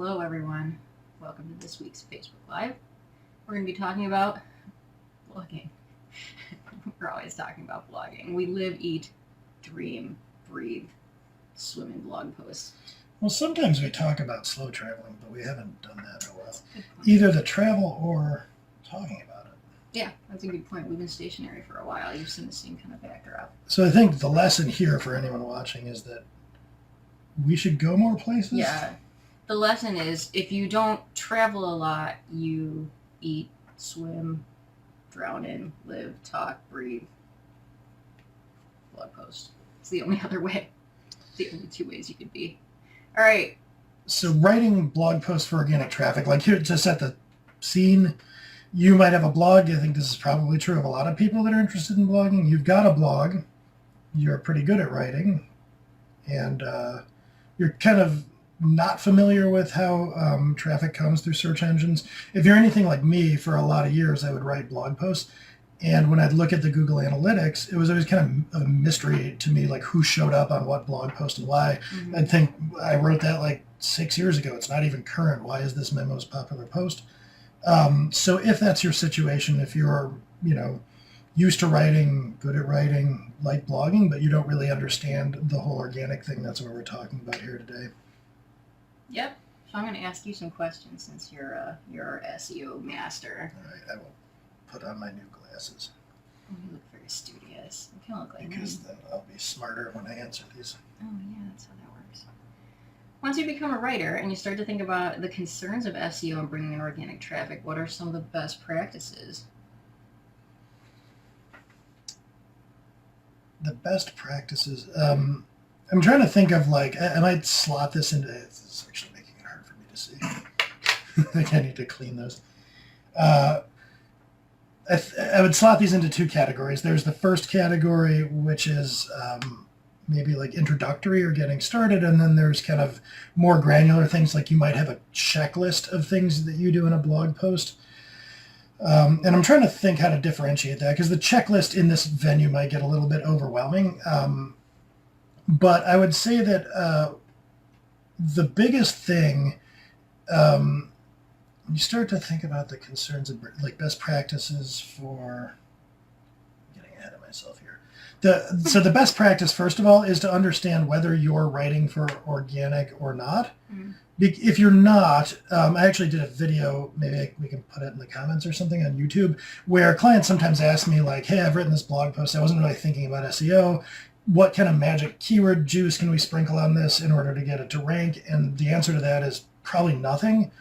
Hello everyone, welcome to this week's Facebook Live. We're going to be talking about blogging. We're always talking about blogging. We live, eat, dream, breathe, swim in blog posts. Well, sometimes we talk about slow traveling, but we haven't done that in a while. Either the travel or talking about it. Yeah, that's a good point. We've been stationary for a while. You've seen the same kind of backdrop. So I think the lesson here for anyone watching is that we should go more places. Yeah. The lesson is, if you don't travel a lot, you eat, swim, drown in, live, talk, breathe, blog post. It's the only other way. It's the only two ways you could be. All right. So writing blog posts for organic traffic, like here to set the scene, you might have a blog. I think this is probably true of a lot of people that are interested in blogging. You've got a blog. You're pretty good at writing. And you're kind of not familiar with how traffic comes through search engines. If you're anything like me, for a lot of years, I would write blog posts. And when I'd look at the Google Analytics, it was always kind of a mystery to me, like who showed up on what blog post and why. Mm-hmm. I'd think I wrote that like 6 years ago. It's not even current. Why is this my most popular post? So if that's your situation, if you're, used to writing, good at writing, like blogging, but you don't really understand the whole organic thing, that's what we're talking about here today. Yep. So I'm going to ask you some questions since you're our SEO master. All right, I will put on my new glasses. Oh, you look very studious. You kind of look like because me. Then I'll be smarter when I answer these. Oh yeah, that's how that works. Once you become a writer and you start to think about the concerns of SEO and bringing in organic traffic, what are some of the best practices? The best practices. I'm trying to think of I might slot this into. It's actually making it hard for me to see. I think I need to clean those. I would slot these into two categories. There's the first category, which is maybe like introductory or getting started, and then there's kind of more granular things, like you might have a checklist of things that you do in a blog post. And I'm trying to think how to differentiate that, because the checklist in this venue might get a little bit overwhelming. But I would say that the biggest thing, you start to think about the concerns of like best practices for, I'm getting ahead of myself here. So the best practice, first of all, is to understand whether you're writing for organic or not. Mm-hmm. If you're not, I actually did a video, maybe we can put it in the comments or something on YouTube, where clients sometimes ask me like, hey, I've written this blog post. I wasn't really thinking about SEO. What kind of magic keyword juice can we sprinkle on this in order to get it to rank? And the answer to that is probably nothing,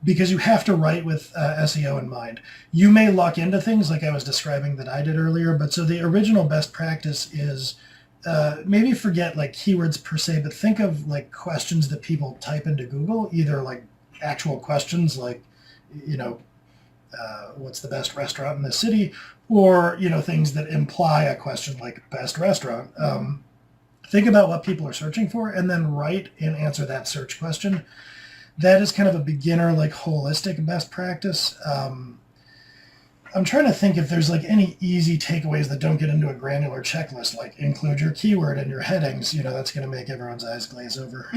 because you have to write with SEO in mind. You may luck into things like I was describing that I did earlier, but so the original best practice is maybe forget like keywords per se, but think of like questions that people type into Google, either like actual questions like, what's the best restaurant in the city, or, things that imply a question like best restaurant. Think about what people are searching for and then write and answer that search question. That is kind of a beginner, like holistic best practice. I'm trying to think if there's like any easy takeaways that don't get into a granular checklist, like include your keyword and your headings. That's going to make everyone's eyes glaze over.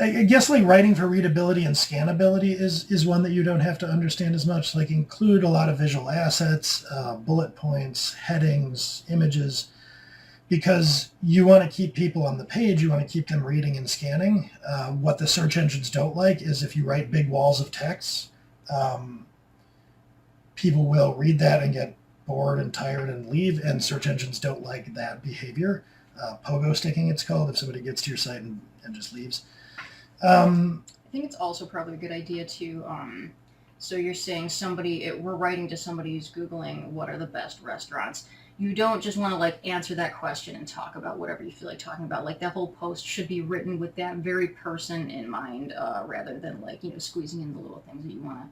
I guess like writing for readability and scannability is one that you don't have to understand as much. Like include a lot of visual assets, bullet points, headings, images, because you want to keep people on the page. You want to keep them reading and scanning. What the search engines don't like is if you write big walls of text. People will read that and get bored and tired and leave, and search engines don't like that behavior. Pogo sticking, it's called, if somebody gets to your site and just leaves. I think it's also probably a good idea to, so you're saying we're writing to somebody who's Googling what are the best restaurants. You don't just want to like answer that question and talk about whatever you feel like talking about. Like that whole post should be written with that very person in mind, rather than like, squeezing in the little things that you want to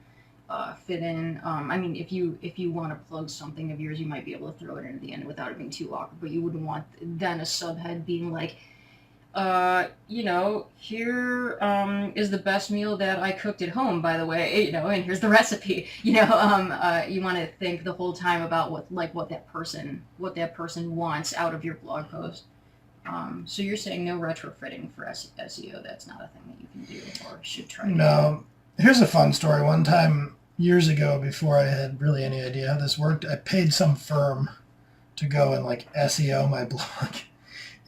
fit in. I mean, if you want to plug something of yours, you might be able to throw it in at the end without it being too awkward, but you wouldn't want then a subhead being like, here is the best meal that I cooked at home, by the way, and here's the recipe. You want to think the whole time about what that person wants out of your blog post. So you're saying no retrofitting for SEO. That's not a thing that you can do or should try to do. No. Here's a fun story. One time, years ago, before I had really any idea how this worked, I paid some firm to go and like SEO my blog.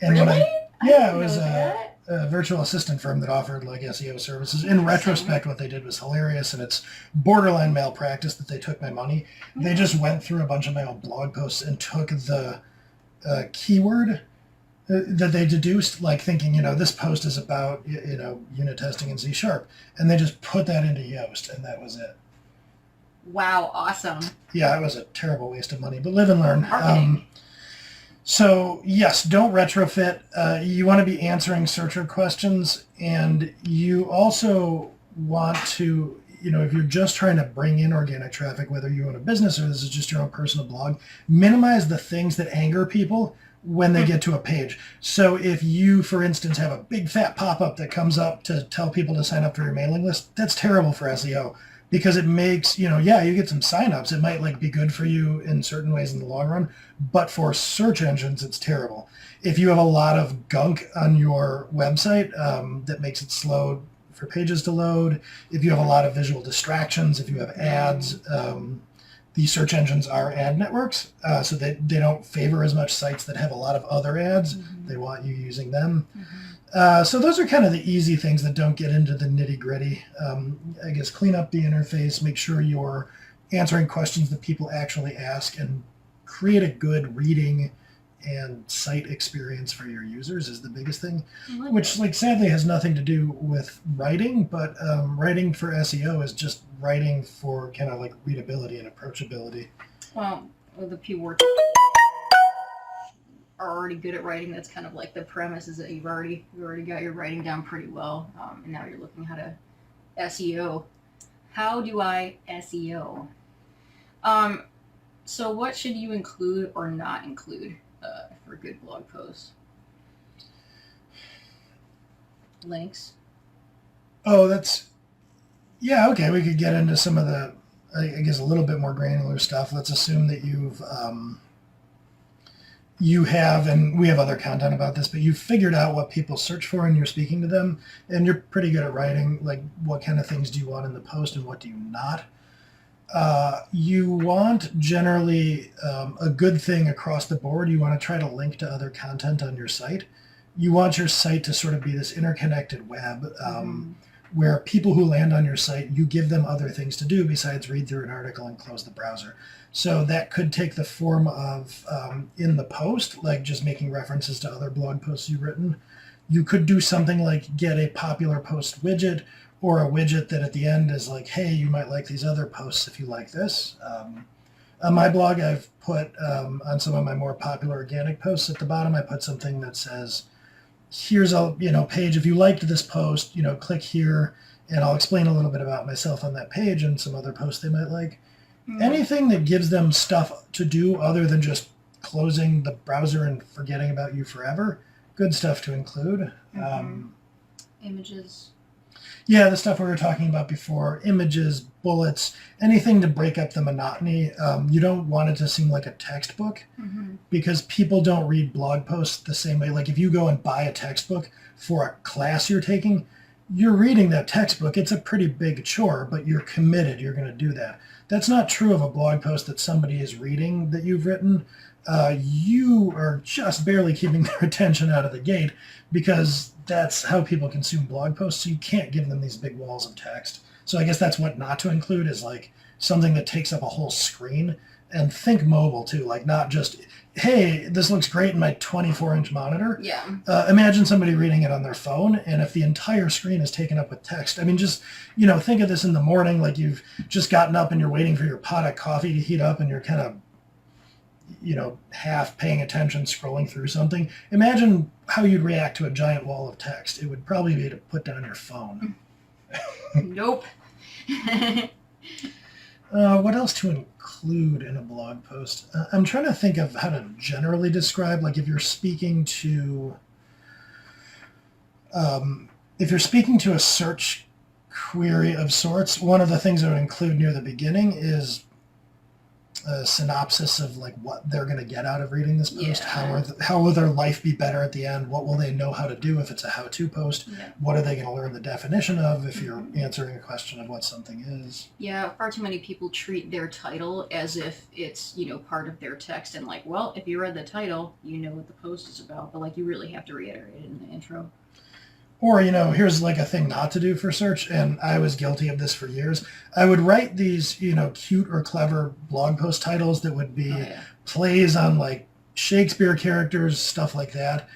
And Really? it was that. a virtual assistant firm that offered like SEO services. In retrospect, what they did was hilarious, and it's borderline malpractice that they took my money. They just went through a bunch of my old blog posts and took the keyword that they deduced, like thinking, this post is about, unit testing in C#, and they just put that into Yoast, and that was it. Wow, awesome. Yeah, it was a terrible waste of money, but live and learn. Marketing. So yes, don't retrofit. You want to be answering searcher questions, and you also want to, if you're just trying to bring in organic traffic, whether you own a business or this is just your own personal blog, minimize the things that anger people when they get to a page. So if you, for instance, have a big fat pop-up that comes up to tell people to sign up for your mailing list, that's terrible for SEO because it makes, you get some signups. It might like be good for you in certain ways in the long run, but for search engines, it's terrible. If you have a lot of gunk on your website that makes it slow for pages to load, if you have a lot of visual distractions, if you have ads, these search engines are ad networks, so they don't favor as much sites that have a lot of other ads. Mm-hmm. They want you using them. Mm-hmm. So those are kind of the easy things that don't get into the nitty-gritty. I guess clean up the interface, make sure you're answering questions that people actually ask, and create a good reading and site experience for your users is the biggest thing, which sadly has nothing to do with writing, but writing for SEO is just writing for kind of like readability and approachability. Well, the people are already good at writing. That's kind of like the premise is that you've already got your writing down pretty well, and now you're looking how to SEO. How do I SEO? So what should you include or not include for good blog posts? Links. Oh, okay. We could get into some of the, I guess, a little bit more granular stuff. Let's assume that you have, and we have other content about this, but you've figured out what people search for and you're speaking to them, and you're pretty good at writing, like what kind of things do you want in the post and what do you not. You want generally a good thing across the board. You want to try to link to other content on your site. You want your site to sort of be this interconnected web where people who land on your site, you give them other things to do besides read through an article and close the browser. So that could take the form of in the post, like just making references to other blog posts you've written. You could do something like get a popular post widget, or a widget that at the end is like, hey, you might like these other posts if you like this. On my blog, I've put on some of my more popular organic posts at the bottom, I put something that says, here's a page. If you liked this post, click here, and I'll explain a little bit about myself on that page and some other posts they might like. Mm-hmm. Anything that gives them stuff to do other than just closing the browser and forgetting about you forever, good stuff to include. Mm-hmm. Images. Yeah, the stuff we were talking about before, images, bullets, anything to break up the monotony. You don't want it to seem like a textbook because people don't read blog posts the same way. Like if you go and buy a textbook for a class you're taking, you're reading that textbook. It's a pretty big chore, but you're committed. You're going to do that. That's not true of a blog post that somebody is reading that you've written. You are just barely keeping their attention out of the gate because that's how people consume blog posts. So you can't give them these big walls of text. So I guess that's what not to include is like something that takes up a whole screen. And think mobile too, like not just, hey, this looks great in my 24-inch monitor. Yeah. Imagine somebody reading it on their phone, and if the entire screen is taken up with text, I mean, just, think of this in the morning, like you've just gotten up and you're waiting for your pot of coffee to heat up and you're kind of, half paying attention, scrolling through something. Imagine how you'd react to a giant wall of text. It would probably be to put down your phone. Nope. What else to include in a blog post? I'm trying to think of how to generally describe, like if you're speaking to a search query of sorts, one of the things I would include near the beginning is a synopsis of like what they're going to get out of reading this post. Yeah. How will their life be better at the end? What will they know how to do if it's a how-to post? Yeah. What are they going to learn the definition of if you're answering a question of what something is? Yeah, far too many people treat their title as if it's, part of their text and like, well, if you read the title, you know what the post is about, but like you really have to reiterate it in the intro. Or, here's like a thing not to do for search, and I was guilty of this for years. I would write these, cute or clever blog post titles that would be plays on like Shakespeare characters, stuff like that.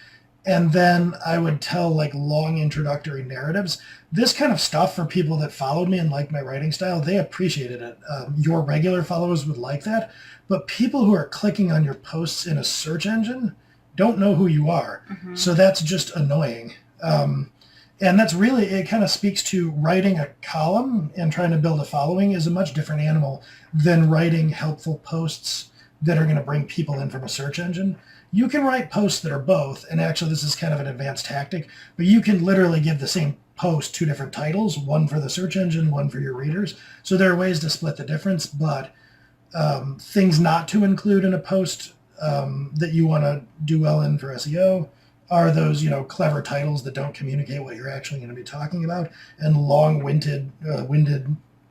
And then I would tell like long introductory narratives. This kind of stuff for people that followed me and liked my writing style, they appreciated it. Your regular followers would like that. But people who are clicking on your posts in a search engine don't know who you are. So that's just annoying. And that's really, it kind of speaks to writing a column and trying to build a following is a much different animal than writing helpful posts that are going to bring people in from a search engine. You can write posts that are both, and actually this is kind of an advanced tactic, but you can literally give the same post two different titles, one for the search engine, one for your readers. So there are ways to split the difference, but things not to include in a post that you want to do well in for SEO are those, clever titles that don't communicate what you're actually going to be talking about, and long-winded,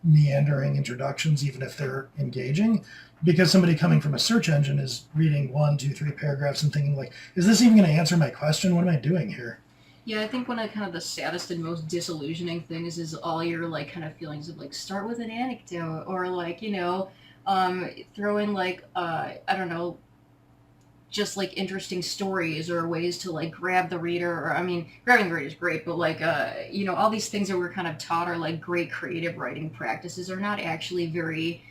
meandering introductions, even if they're engaging. Because somebody coming from a search engine is reading 1, 2, 3 paragraphs and thinking like, is this even going to answer my question? What am I doing here? Yeah, I think one of kind of the saddest and most disillusioning things is all your like kind of feelings of like start with an anecdote or like, throw in like, I don't know, just like interesting stories or ways to like grab the reader, or I mean grabbing the reader is great, but like all these things that we're kind of taught are like great creative writing practices are not actually very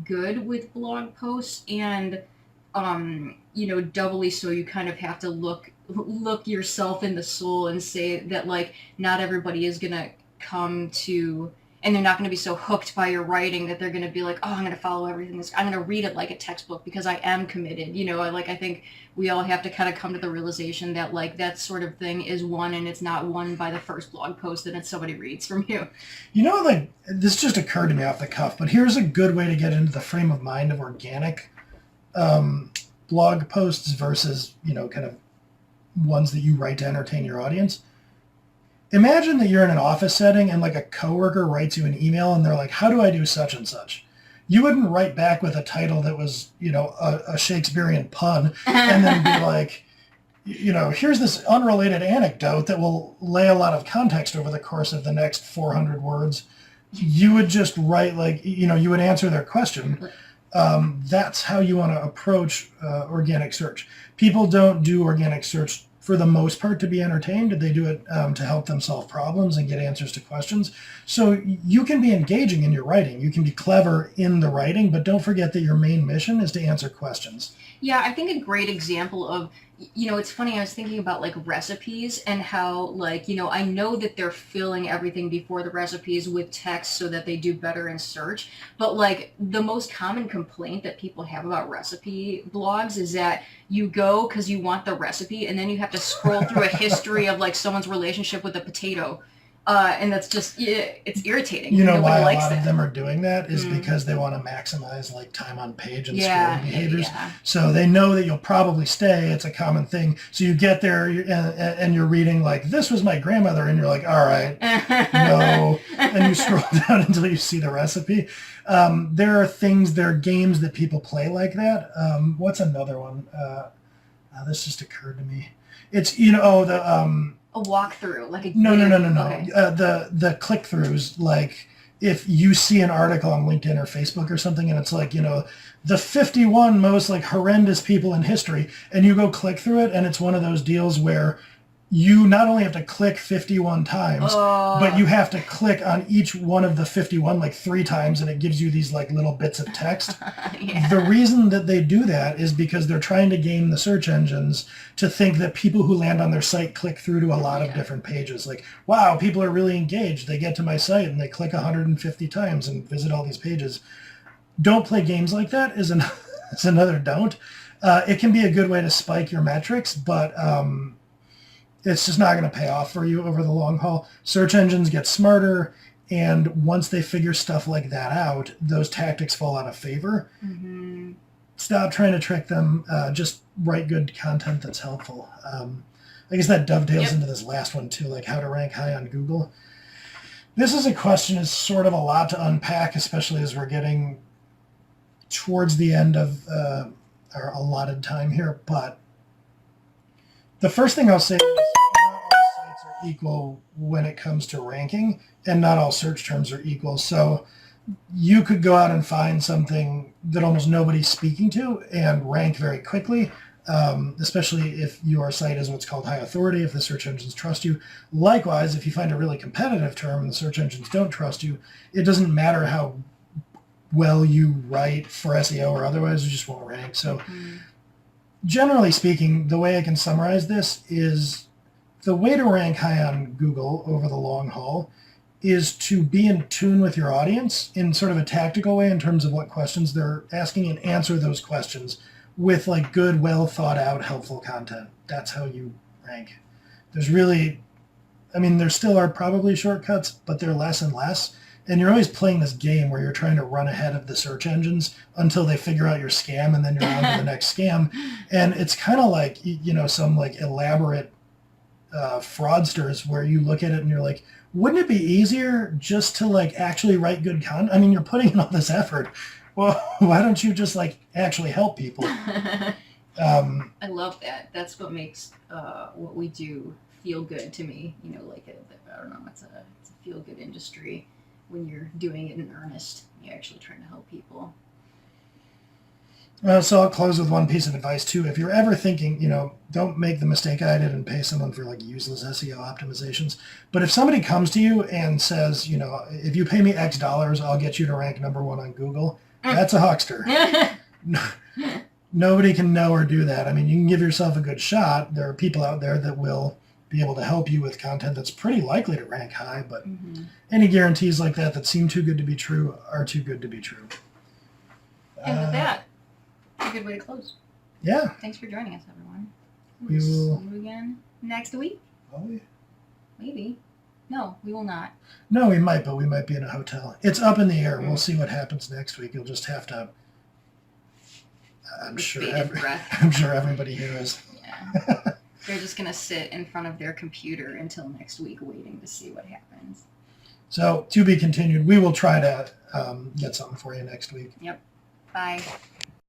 good with blog posts, and doubly so you kind of have to look yourself in the soul and say that like not everybody is gonna come to, and they're not going to be so hooked by your writing that they're going to be like, oh, I'm going to follow everything. I'm going to read it like a textbook because I am committed. I think we all have to kind of come to the realization that like that sort of thing is won, and it's not won by the first blog post that somebody reads from you. Like this just occurred to me off the cuff, but here's a good way to get into the frame of mind of organic blog posts versus, kind of ones that you write to entertain your audience. Imagine that you're in an office setting and like a coworker writes you an email and they're like, how do I do such and such? You wouldn't write back with a title that was, a Shakespearean pun and then be like, here's this unrelated anecdote that will lay a lot of context over the course of the next 400 words. You would just write like, you would answer their question. That's how you want to approach organic search. People don't do organic search for the most part to be entertained. They do it to help them solve problems and get answers to questions. So you can be engaging in your writing. You can be clever in the writing, but don't forget that your main mission is to answer questions. Yeah, I think a great example of, it's funny, I was thinking about like recipes and how like, I know that they're filling everything before the recipes with text so that they do better in search. But like the most common complaint that people have about recipe blogs is that you go because you want the recipe and then you have to scroll through a history of like someone's relationship with a potato. And that's just, it's irritating. Why a lot of them are doing that is because they want to maximize like time on page and scrolling behaviors. Yeah. So they know that you'll probably stay. It's a common thing. So you get there and you're reading like, this was my grandmother. And you're like, all right, no. And you scroll down until you see the recipe. There are games that people play like that. What's another one? This just occurred to me. It's, a walkthrough, like a no. Okay. The click-throughs, like if you see an article on LinkedIn or Facebook or something and it's like, the 51 most like horrendous people in history, and you go click through it and it's one of those deals where you not only have to click 51 times, but you have to click on each one of the 51 like 3 times, and it gives you these like little bits of text. Yeah. The reason that they do that is because they're trying to game the search engines to think that people who land on their site click through to a lot of different pages. Like, wow, people are really engaged. They get to my site and they click 150 times and visit all these pages. Don't play games like that is another don't. It can be a good way to spike your metrics, but it's just not going to pay off for you over the long haul. Search engines get smarter, And once they figure stuff like that out, those tactics fall out of favor. Mm-hmm. Stop trying to trick them. Just write good content that's helpful. I guess that dovetails into this last one too, like how to rank high on Google. This is a question is sort of a lot to unpack, especially as we're getting towards the end of our allotted time here. But the first thing I'll say is not all sites are equal when it comes to ranking, and not all search terms are equal. So you could go out and find something that almost nobody's speaking to and rank very quickly, especially if your site is what's called high authority, if the search engines trust you. Likewise, if you find a really competitive term and the search engines don't trust you, it doesn't matter how well you write for SEO or otherwise, you just won't rank. So generally speaking, the way I can summarize this is the way to rank high on Google over the long haul is to be in tune with your audience in sort of a tactical way in terms of what questions they're asking and answer those questions with like good, well thought out, helpful content. That's how you rank. There's really, I mean, there still are probably shortcuts, but they're less and less. And you're always playing this game where you're trying to run ahead of the search engines until they figure out your scam, and then you're on to the next scam. And it's kind of like, you know, some like elaborate fraudsters where you look at it and you're like, wouldn't it be easier just to like actually write good content? I mean, you're putting in all this effort. Well, why don't you just like actually help people? I love that. That's what makes what we do feel good to me. You know, like I don't know, it's a feel good industry when you're doing it in earnest. You're actually trying to help people. So I'll close with one piece of advice too. If you're ever thinking, you know, don't make the mistake I did and pay someone for like useless SEO optimizations. But if somebody comes to you and says, you know, if you pay me X dollars, I'll get you to rank #1 on Google. That's a huckster. Nobody can know or do that. I mean, you can give yourself a good shot. There are people out there that will be able to help you with content that's pretty likely to rank high, but any guarantees like that seem too good to be true are too good to be true. And with that, a good way to close. Yeah. Thanks for joining us, everyone. We will see you again next week. Maybe. No, we will not. No, we might, but we might be in a hotel. It's up in the air. We'll see what happens next week. You'll just have to. I'm sure everybody here is. Yeah. They're just gonna sit in front of their computer until next week, waiting to see what happens. So to be continued. We will try to get something for you next week. Yep. Bye.